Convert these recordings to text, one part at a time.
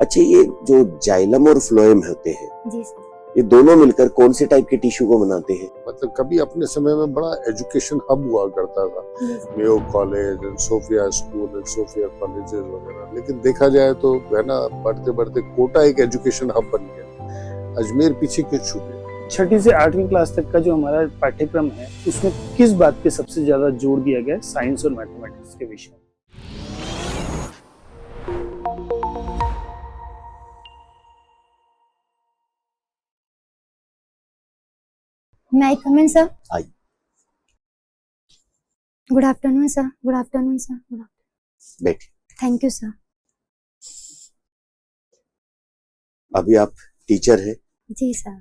अच्छा, ये जो जाइलम और फ्लोएम होते हैं, जी सर। ये दोनों मिलकर कौन से टाइप के टिश्यू को बनाते हैं? मतलब कभी अपने समय में बड़ा एजुकेशन हब हुआ करता था, जी sir. Mayo college and Sophia school and Sophia colleges वगैरह, लेकिन देखा जाए तो है ना, बढ़ते बढ़ते कोटा एक एजुकेशन हब बन गया। अजमेर पीछे क्यों छूट गया? 6ठी से 8वीं क्लास तक का जो हमारा पाठ्यक्रम है उसमें किस बात पे सबसे ज्यादा जोर दिया गया है? साइंस और मैथमेटिक्स के विषय। May I come in, sir? आइए। Good afternoon, sir. Good afternoon, sir. Good afternoon. बैठिए। Thank you, sir. अभी आप टीचर हैं, जी सर।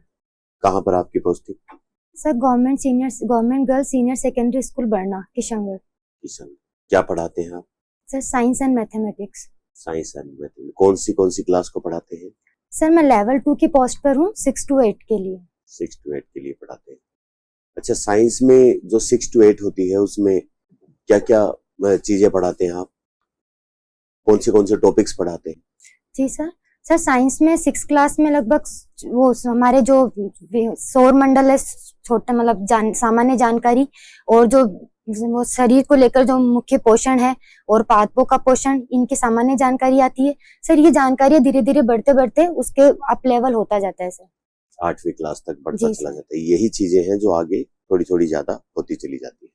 कहाँ पर आपकी posting? Sir government girls senior secondary school Barna Kishangarh. Kishan. क्या पढ़ाते हैं आप? Sir science and mathematics. Science and mathematics. कौन सी क्लास को पढ़ाते हैं? सर मैं लेवल 2 की पोस्ट पर हूँ, 6 to 8 के लिए। 6 to 8 के लिए पढ़ाते हैं। अच्छा, साइंस में जो 6 to 8 होती है उसमें क्या क्या चीजें पढ़ाते हैं आप? कौन से टॉपिक्स पढ़ाते हैं? जी सर। सर साइंस में 6 क्लास में लगभग वो हमारे जो सौर मंडल है, छोटा मतलब सामान्य जानकारी, और जो वो शरीर को लेकर जो मुख्य पोषण है और पादपों का पोषण, इनकी सामान्य जानकारी आती है। सर ये जानकारी धीरे धीरे बढ़ते बढ़ते उसके अप लेवल होता जाता है सर। 8वीं क्लास तक बढ़ता चला जाता है। यही चीजें हैं जो आगे थोड़ी थोड़ी ज्यादा होती चली जाती है।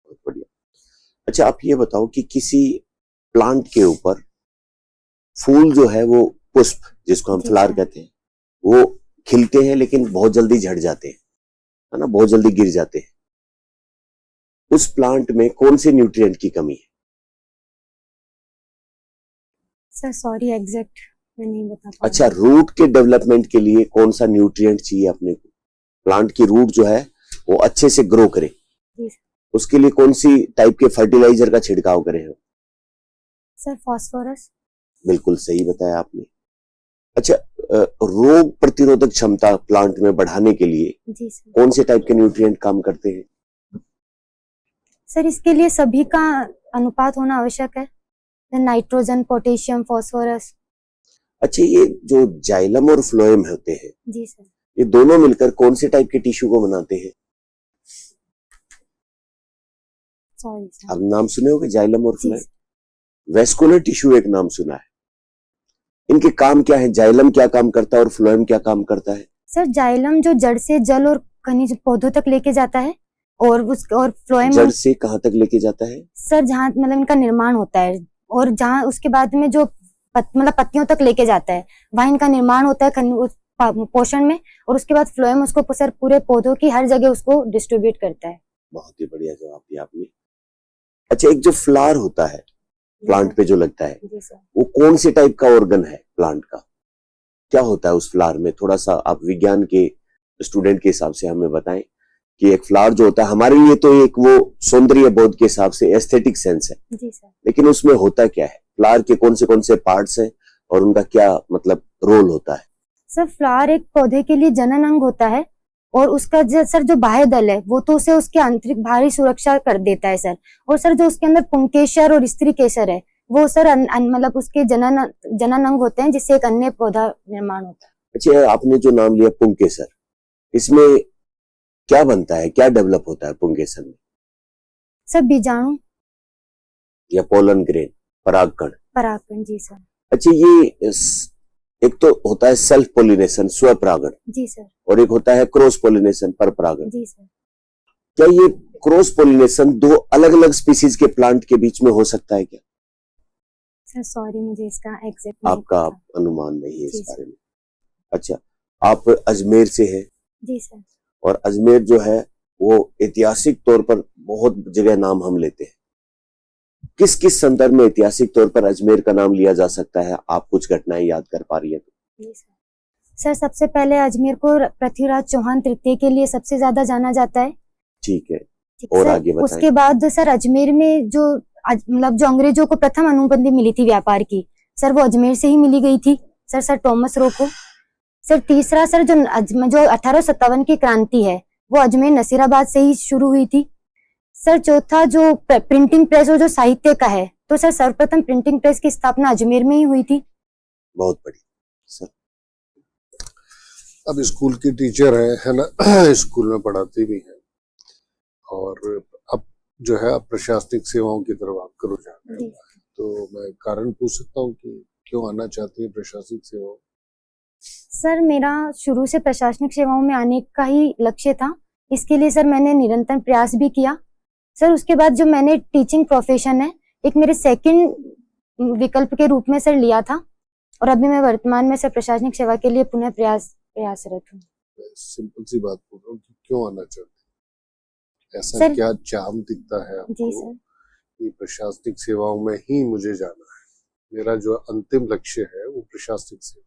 बहुत बढ़िया। अच्छा, आप ये बताओ कि किसी प्लांट के ऊपर फूल जो है, वो पुष्प जिसको हम फ्लावर कहते हैं, वो खिलते हैं लेकिन बहुत जल्दी झड़ जाते हैं, है ना, बहुत जल्दी गिर जाते हैं। उस प्लांट में कौन से न्यूट्रिएंट की कमी है? सर सॉरी, एग्जैक्ट मैं नहीं बता पा। अच्छा, रूट के डेवलपमेंट के लिए कौन सा न्यूट्रिएंट चाहिए अपने को? प्लांट की रूट जो है वो अच्छे से ग्रो करे, उसके लिए कौन सी टाइप के फर्टिलाइजर का छिड़काव करें? Sir phosphorus. बिल्कुल सही बताया आपने। अच्छा, रोग प्रतिरोधक क्षमता प्लांट में बढ़ाने के लिए जी सर। कौन से टाइप के न्यूट्रिएंट काम करते हैं? सर इसके लिए सभी का अनुपात होना आवश्यक है, नाइट्रोजन, पोटेशियम, फॉस्फोरस। अच्छा, ये जो जाइलम और फ्लोएम होते हैं, जी सर, ये दोनों मिलकर कौन से टाइप के टिश्यू को बनाते हैं? Sorry sir. आप नाम सुने होंगे जाइलम और फ्लोएम। वेस्कुलर टिश्यू एक नाम सुना है। इनके काम क्या है? जाइलम क्या काम करता है और फ्लोएम क्या काम करता है? सर जाइलम जो जड़ से जल और खनिज पौधों तक लेके जाता है, और फ्लोएम जड़ से कहाँ तक लेके जाता है? सर जहाँ मतलब इनका निर्माण होता है, और जहाँ उसके बाद में जो मतलब पत्तियों तक लेके जाता है, वहाँ इनका निर्माण होता है पोषण में, और उसके बाद फ्लोएम उसको सर पूरे पौधों की हर जगह उसको डिस्ट्रीब्यूट करता है। बहुत ही बढ़िया जवाब दिया आपने। अच्छा, एक जो फ्लावर होता है प्लांट पे जो लगता है, वो कौन से टाइप का ऑर्गन है प्लांट का? क्या होता है उस फ्लावर में? थोड़ा सा आप विज्ञान के स्टूडेंट के हिसाब से हमें बताएं कि एक फ्लावर जो होता है, हमारे लिए तो एक वो सौंदर्य बोध के हिसाब से एस्थेटिक सेंस है, जी सर, लेकिन लेकिन उसमें होता क्या है? फ्लावर के कौन से पार्ट्स हैं और उनका क्या मतलब रोल होता है? सर फ्लावर एक पौधे के लिए जनन अंग होता है, और उसका सर जो बाह्य दल है वो तो उसे उसके आंतरिक भारी सुरक्षा कर देता है सर, और सर जो उसके अंदर पुंकेसर और स्त्री केसर है, वो सर मतलब उसके जनन अंग होते हैं, जिससे एक अन्य पौधा निर्माण होता है। अच्छा, आपने जो नाम लिया पुंकेसर, इसमें क्या बनता है, क्या डेवलप होता है पुंकेसर में? सर बीजाणु या पोलन ग्रेन, परागकण। परागकण, जी सर। अच्छा, ये एक तो होता है सेल्फ पोलिनेशन, स्व परागण, जी सर, और एक होता है क्रॉस पोलिनेशन, पर परागण। जी सर। क्या ये क्रॉस पोलिनेशन दो अलग अलग स्पीसीज के प्लांट के बीच में हो सकता है क्या? सर सॉरी, मुझे इसका एग्जैक्ट आपका अनुमान नहीं है इस बारे में। अच्छा, आप अजमेर से हैं। जी सर। और अजमेर जो है वो ऐतिहासिक तौर पर बहुत जगह नाम हम लेते हैं। किस किस संदर्भ में ऐतिहासिक तौर पर अजमेर का नाम लिया जा सकता है? आप कुछ घटनाएं याद कर पा रही है तो? सर सबसे पहले अजमेर को पृथ्वीराज चौहान तृतीय के लिए सबसे ज्यादा जाना जाता है। ठीक है, और आगे बताएं। उसके बाद सर अजमेर में जो मतलब जो अंग्रेजों को प्रथम अनुमति मिली थी व्यापार की, सर वो अजमेर से ही मिली गई थी सर टॉमस रो को। सर तीसरा सर जो 1857 की क्रांति है वो अजमेर नसीराबाद से ही शुरू हुई थी। सर चौथा जो प्रिंटिंग प्रेस और जो साहित्य का है, तो सर सर्वप्रथम प्रिंटिंग प्रेस की स्थापना अजमेर में ही हुई थी। बहुत बढ़िया सर। अब स्कूल की टीचर है ना, स्कूल में पढ़ाती भी है, और अब जो है अब प्रशासनिक सेवाओं की तरफ आपका रुझान है, तो मैं कारण पूछ सकता हूँ कि क्यों आना चाहती है प्रशासनिक सेवाओं? सर मेरा शुरू से प्रशासनिक सेवाओं में आने का ही लक्ष्य था। इसके लिए सर मैंने निरंतर प्रयास भी किया। सर उसके बाद जो मैंने टीचिंग प्रोफेशन है एक मेरे सेकंड विकल्प के रूप में सर लिया था, और अभी मैं वर्तमान में सर प्रशासनिक सेवा के लिए पुनः प्रयासरत हूँ। सिंपल सी बात बोल रहा हूँ कि क्यों आना चाहते हैं? ऐसा सर, क्या चाम दिखता है आपको जी सर। कि प्रशासनिक सेवाओं में ही मुझे जाना है, मेरा जो अंतिम लक्ष्य है वो प्रशासनिक सेवा?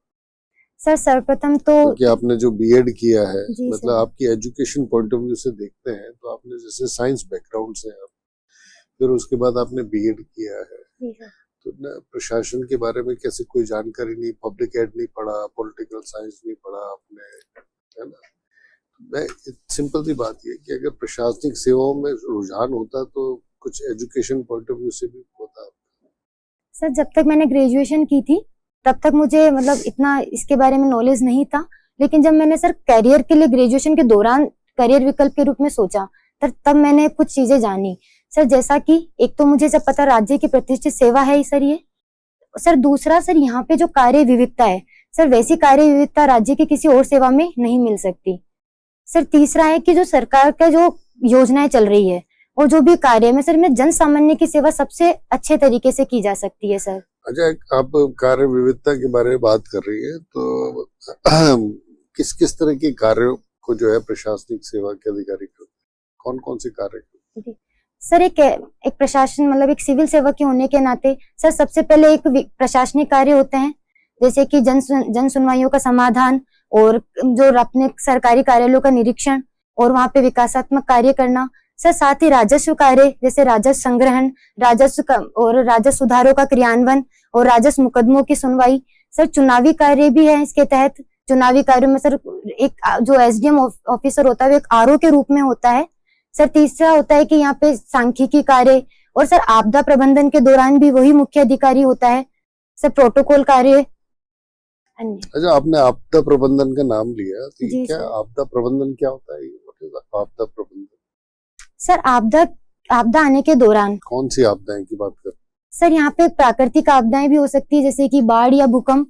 सर सर्वप्रथम तो क्योंकि आपने जो बीएड किया है, जी मतलब सर। आपकी एजुकेशन पॉइंट ऑफ व्यू से देखते हैं तो आपने जैसे साइंस बैकग्राउंड से आप, फिर उसके बाद आपने बीएड किया है, जी सर। तो न प्रशासन के बारे में कैसे कोई जानकारी नहीं, पब्लिक एड नहीं पढ़ा, पॉलिटिकल साइंस नहीं पढ़ा आपने, है ना? मैं सिंपल सी बात ये कि अगर प्रशासनिक सेवाओं में रुझान होता तो कुछ एजुकेशन पॉइंट ऑफ व्यू से भी होता। सर जब तक मैंने ग्रेजुएशन की थी तब तक मुझे मतलब इतना इसके बारे में नॉलेज नहीं था, लेकिन जब मैंने सर करियर के लिए ग्रेजुएशन के दौरान करियर विकल्प के रूप में सोचा तब मैंने कुछ चीजें जानी सर। जैसा कि एक तो मुझे जब पता राज्य की प्रतिष्ठित सेवा है सर ये, सर दूसरा सर यहाँ पे जो कार्य विविधता है सर, वैसी कार्य विविधता राज्य की किसी और सेवा में नहीं मिल सकती। सर तीसरा है कि जो सरकार का जो योजनाएं चल रही है और जो भी कार्य में सर में जन सामान्य की सेवा सबसे अच्छे तरीके से की जा सकती है सर। अच्छा, आप कार्य विविधता के बारे में बात कर रही है, तो किस किस तरह के कार्यों को जो है प्रशासनिक सेवा के अधिकारी करते हैं? कौन कौन से कार्य? सर एक प्रशासन मतलब एक सिविल सेवा के होने के नाते सर सबसे पहले एक प्रशासनिक कार्य होते हैं, जैसे कि जन सुनवाइयों का समाधान और जो अपने सरकारी कार्यालयों का निरीक्षण और वहाँ पे विकासात्मक कार्य करना। सर साथ ही राजस्व कार्य जैसे राजस्व संग्रहण, और राजस्व सुधारों का क्रियान्वयन और राजस्व मुकदमों की सुनवाई। सर चुनावी कार्य भी है इसके तहत। चुनावी कार्यों में सर एक जो एसडीएम ऑफिसर होता है वो एक आरओ के रूप में होता है। सर तीसरा होता है कि यहाँ पे सांख्यिकी कार्य, और सर आपदा प्रबंधन के दौरान भी वही मुख्य अधिकारी होता है। सर प्रोटोकॉल कार्य। अच्छा, आपने आपदा प्रबंधन का नाम लिया, तो जी क्या सर। आपदा प्रबंधन क्या होता है? आपदा प्रबंधन सर आपदा आने के दौरान कौन सी आपदाएं की बात कर? सर यहाँ पे प्राकृतिक आपदाएं भी हो सकती है जैसे कि बाढ़ या भूकंप।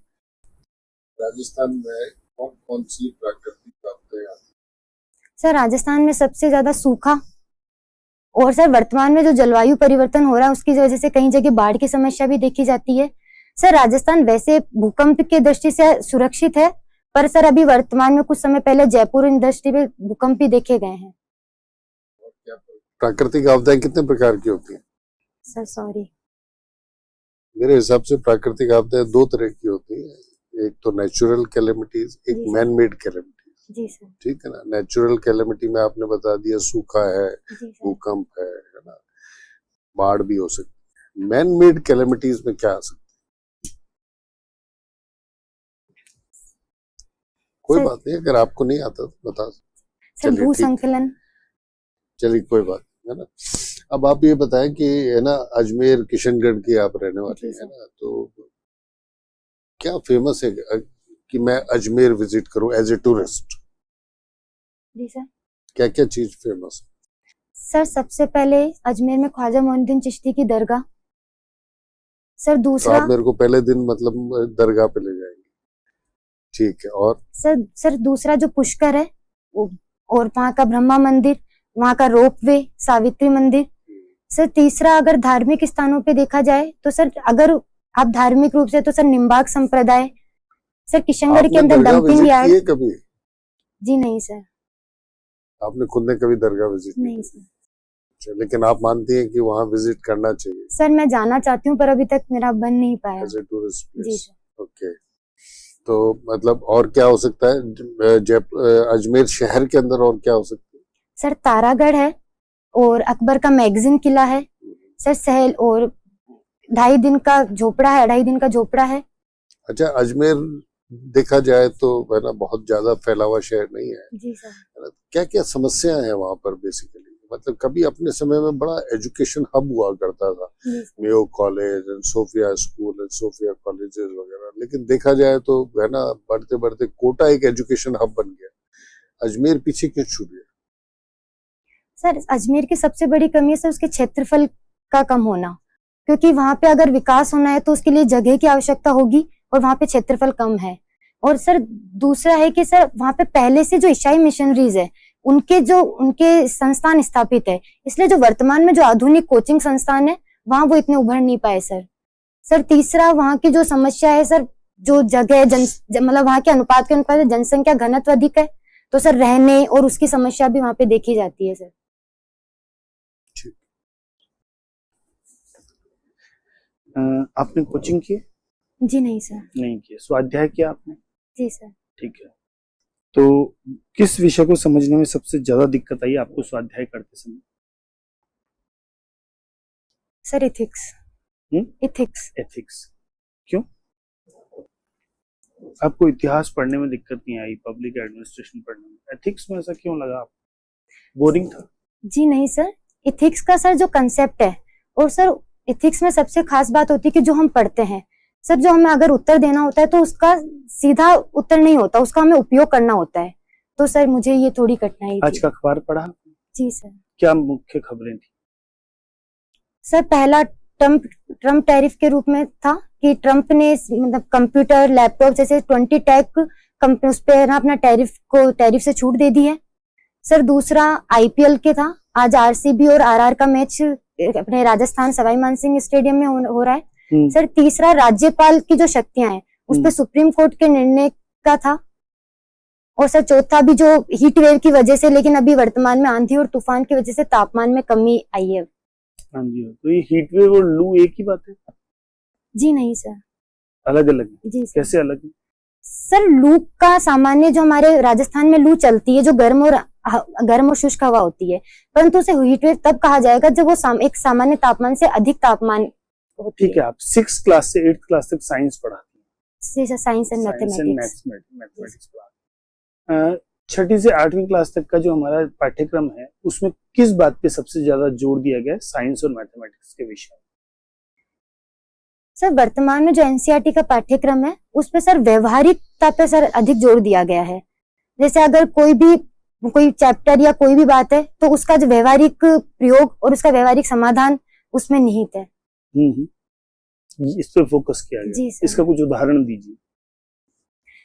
राजस्थान में कौन कौन सी प्राकृतिक आपदाएं आती हैं? सर राजस्थान में सबसे ज्यादा सूखा, और सर वर्तमान में जो जलवायु परिवर्तन हो रहा है उसकी वजह से कई जगह बाढ़ की समस्या भी देखी जाती है। सर राजस्थान वैसे भूकंप के दृष्टि से सुरक्षित है, पर सर अभी वर्तमान में कुछ समय पहले जयपुर इंडस्ट्री में भूकंप भी देखे गए हैं। प्राकृतिक आपदाएं कितने प्रकार की होती हैं? सर सॉरी, मेरे हिसाब से प्राकृतिक आपदाएं दो तरह की होती हैं, एक तो नेचुरल कैलेमिटीज, एक जी सर। Man made calamities. जी सर। ठीक है ना? नेचुरल कैलेमिटी में आपने बता दिया सूखा है, जी सर। भूकंप है ना, बाढ़ भी हो सकती है। मैन मेड कैलेमिटीज में क्या आ सकता है? कोई सर, बात नहीं, अगर आपको नहीं आता तो बता। सर भूसंकलन। चलिए कोई बात नहीं, है ना। अब आप ये बताएं कि है ना, अजमेर किशनगढ़ की आप रहने वाली है ना, तो क्या फेमस है कि मैं अजमेर विजिट करूं एज ए टूरिस्ट? जी सर। क्या क्या चीज फेमस है? सर सबसे पहले अजमेर में ख्वाजा मोइनुद्दीन चिश्ती की दरगाह। सर तो दूसरा आप मेरे को पहले दिन मतलब दरगाह पे ले जाएंगे, ठीक है। और सर दूसरा जो पुष्कर है और वहाँ का ब्रह्मा मंदिर, वहाँ का रोपवे, सावित्री मंदिर। सर तीसरा अगर धार्मिक स्थानों पे देखा जाए तो सर अगर आप धार्मिक रूप से तो सर निम्बार्क संप्रदाय। सर किशनगढ़ के अंदर डंपिंग यार्ड। कभी? जी नहीं सर। आपने खुद ने कभी दरगाह विजिट नहीं सर। लेकिन आप मानती हैं कि वहाँ विजिट करना चाहिए? सर मैं जाना चाहती हूँ पर अभी तक मेरा बन नहीं पाया। एज ए टूरिस्ट जी प्लेस। सर। ओके, तो मतलब और क्या हो सकता है अजमेर शहर के अंदर? और क्या हो सकता है? सर तारागढ़ है और अकबर का मैगजीन किला है। सर सहल और 2.5 दिन का झोपड़ा है। अच्छा, अजमेर देखा जाए तो है ना बहुत ज्यादा फैला हुआ शहर नहीं है। जी सर। क्या क्या समस्याएं हैं वहां पर बेसिकली? मतलब कभी अपने समय में बड़ा एजुकेशन हब हुआ करता था, Mayo college and Sophia school and Sophia colleges वगैरह, लेकिन देखा जाए तो है ना, बढ़ते बढ़ते कोटा एक एजुकेशन हब बन गया। अजमेर पीछे क्यों छूट गया? सर अजमेर की सबसे बड़ी कमी है सर उसके क्षेत्रफल का कम होना, क्योंकि वहां पे अगर विकास होना है तो उसके लिए जगह की आवश्यकता होगी और वहां पे क्षेत्रफल कम है। और सर दूसरा है कि सर वहां पे पहले से जो ईसाई मिशनरीज है उनके संस्थान स्थापित है, इसलिए जो वर्तमान में जो आधुनिक कोचिंग संस्थान है वहां वो इतने उभर नहीं पाए सर। सर तीसरा वहां की जो समस्या है सर, जो जगह मतलब वहां के अनुपात के अनुपात जनसंख्या घनत्व अधिक है, तो सर रहने और उसकी समस्या भी वहां पे देखी जाती है सर। आपने कोचिंग की? जी नहीं सर। नहीं की। स्वाध्याय किया आपने? जी सर। ठीक है। तो किस विषय को समझने में सबसे ज्यादा दिक्कत आई आपको स्वाध्याय करते समय? Sir ethics. एथिक्स। क्यों? आपको इतिहास पढ़ने में दिक्कत नहीं आई, पब्लिक एडमिनिस्ट्रेशन पढ़ने में? एथिक्स में ऐसा क्यों लगा आपको? बोरिंग था? जी नहीं सर, एथिक्स का सर जो कंसेप्ट है, और सर एथिक्स में सबसे खास बात होती है कि जो हम पढ़ते हैं सर, जो हमें अगर उत्तर देना होता है तो उसका सीधा उत्तर नहीं होता, उसका हमें उपयोग करना होता है। तो सर मुझे ये थोड़ी कठिनाई आज का अखबार पढ़ा? जी सर। क्या मुख्य खबरें थी? सर पहला ट्रम्प टैरिफ के रूप में था कि ट्रम्प ने मतलब कंप्यूटर लैपटॉप जैसे 20 टेक कंपनी उस पे ना अपना टैरिफ से छूट दे दी है। सर दूसरा आईपीएल के था, आज आरसीबी और आरआर का मैच अपने राजस्थान सवाई मानसिंह स्टेडियम में हो रहा है। सर तीसरा राज्यपाल की जो शक्तियां हैं उस पे सुप्रीम कोर्ट के निर्णय का था। और सर चौथा भी जो हीट वेव की वजह से, लेकिन अभी वर्तमान में आंधी और तूफान की वजह से तापमान में कमी आई है। हाँ जी। तो ये हीट वेव और लू एक ही बात है? जी नहीं सर, अलग अलग है। जी सर। कैसे अलग है? सर लू का सामान्य जो हमारे राजस्थान में लू चलती है जो गर्म और शुष्क हवा होती है, परंतु उसे हीट वेव तब कहा जाएगा जब वो एक सामान्य तापमान से अधिक तापमान होती है। ठीक है। आप 6th क्लास से 8th क्लास तक साइंस पढ़ाते हैं? जी सर, साइंस एंड मैथमेटिक्स। छठी से 8वीं क्लास तक का जो हमारा पाठ्यक्रम है उसमें किस बात पे सबसे ज्यादा जोर दिया गया है साइंस और मैथमेटिक्स के विषय में? सर वर्तमान में जो एनसीईआरटी का पाठ्यक्रम है उस पे सर व्यवहारिकता पे सर अधिक जोर दिया गया है। जैसे अगर कोई चैप्टर या कोई भी बात है तो उसका जो व्यवहारिक प्रयोग और उसका व्यवहारिक समाधान उसमें निहित है। इस पे फोकस किया गया। जी सर। इसका कुछ उदाहरण दीजिए।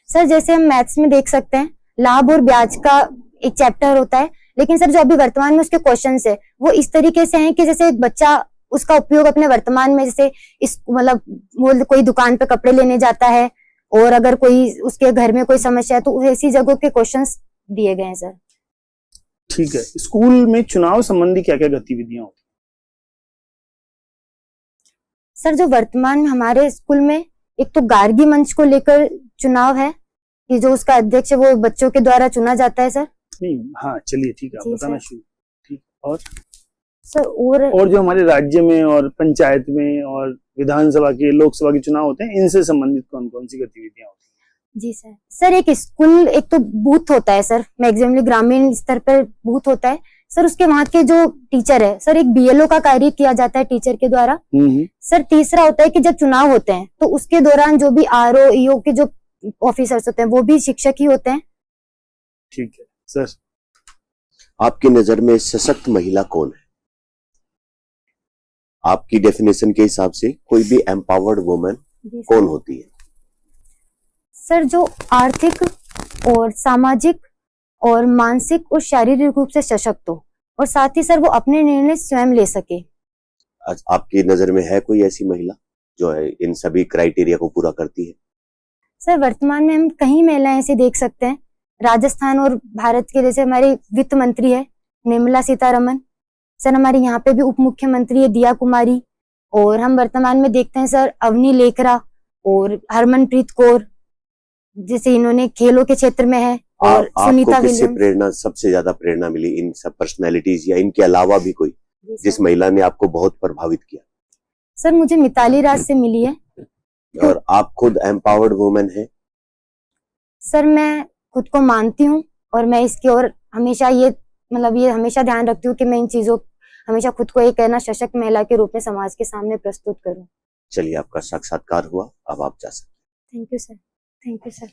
सर जैसे हम मैथ्स में देख सकते हैं, लाभ और ब्याज का एक चैप्टर होता है, लेकिन सर जो अभी वर्तमान में उसके क्वेश्चंस है वो इस तरीके से हैं कि जैसे एक बच्चा उसका उपयोग अपने वर्तमान में, जैसे इस मतलब वो कोई दुकान पे कपड़े लेने जाता है और अगर कोई उसके घर में कोई समस्या है तो ऐसी जगहों के क्वेश्चंस दिए गए हैं सर। ठीक है। स्कूल में चुनाव संबंधी क्या क्या गतिविधियां होती हैं? सर जो वर्तमान में हमारे स्कूल में एक तो गार्गी मंच को लेकर चुनाव है कि जो उसका अध्यक्ष है वो बच्चों के द्वारा चुना जाता है सर। नहीं, हाँ चलिए ठीक है, आप बताना शुरू। ठीक। और सर और जो हमारे राज्य में और पंचायत में और विधानसभा के लोकसभा के चुनाव होते हैं, इनसे संबंधित कौन कौन सी गतिविधियां होती हैं? जी सर। सर एक स्कूल, एक तो बूथ होता है सर, मैक्सिमली ग्रामीण स्तर पर बूथ होता है सर, उसके वहाँ के जो टीचर है सर, एक बीएलओ का कार्य किया जाता है टीचर के द्वारा। सर तीसरा होता है कि जब चुनाव होते हैं तो उसके दौरान जो भी आरओ ईओ के जो ऑफिसर्स होते हैं वो भी शिक्षक ही होते हैं। ठीक है सर। आपकी नजर में सशक्त महिला कौन है? आपकी डेफिनेशन के हिसाब से कोई भी एम्पावर्ड वुमन कौन होती है? सर जो आर्थिक और सामाजिक और मानसिक और शारीरिक रूप से सशक्त हो और साथ ही सर वो अपने निर्णय स्वयं ले सके। आपकी नजर में है कोई ऐसी महिला जो है इन सभी क्राइटेरिया को पूरा करती है? सर वर्तमान में हम कई महिलाएं ऐसे देख सकते हैं, राजस्थान और भारत के, जैसे हमारे वित्त मंत्री है निर्मला सीतारमन सर, हमारे यहाँ पे भी उप मुख्यमंत्री है दिया कुमारी, और हम वर्तमान में देखते हैं सर अवनी लेखरा और हरमनप्रीत कौर, जैसे इन्होंने खेलों के क्षेत्र में है, और सुनीता किससे प्रेरणा, सबसे ज्यादा प्रेरणा मिली इन सब पर्सनैलिटीज या इनके अलावा भी कोई जिस महिला ने आपको बहुत प्रभावित किया? सर मुझे मिताली राज से मिली है। और आप खुद एम्पावर्ड वुमेन है? सर मैं खुद को मानती हूँ और मैं इसकी ओर हमेशा ये मतलब ये हमेशा ध्यान रखती हूँ कि मैं इन चीजों हमेशा खुद को एक है ना सशक्त महिला के रूप में समाज के सामने प्रस्तुत करूँ। चलिए, आपका साक्षात्कार हुआ, अब आप जा सकते हैं। Thank you sir. Thank you sir.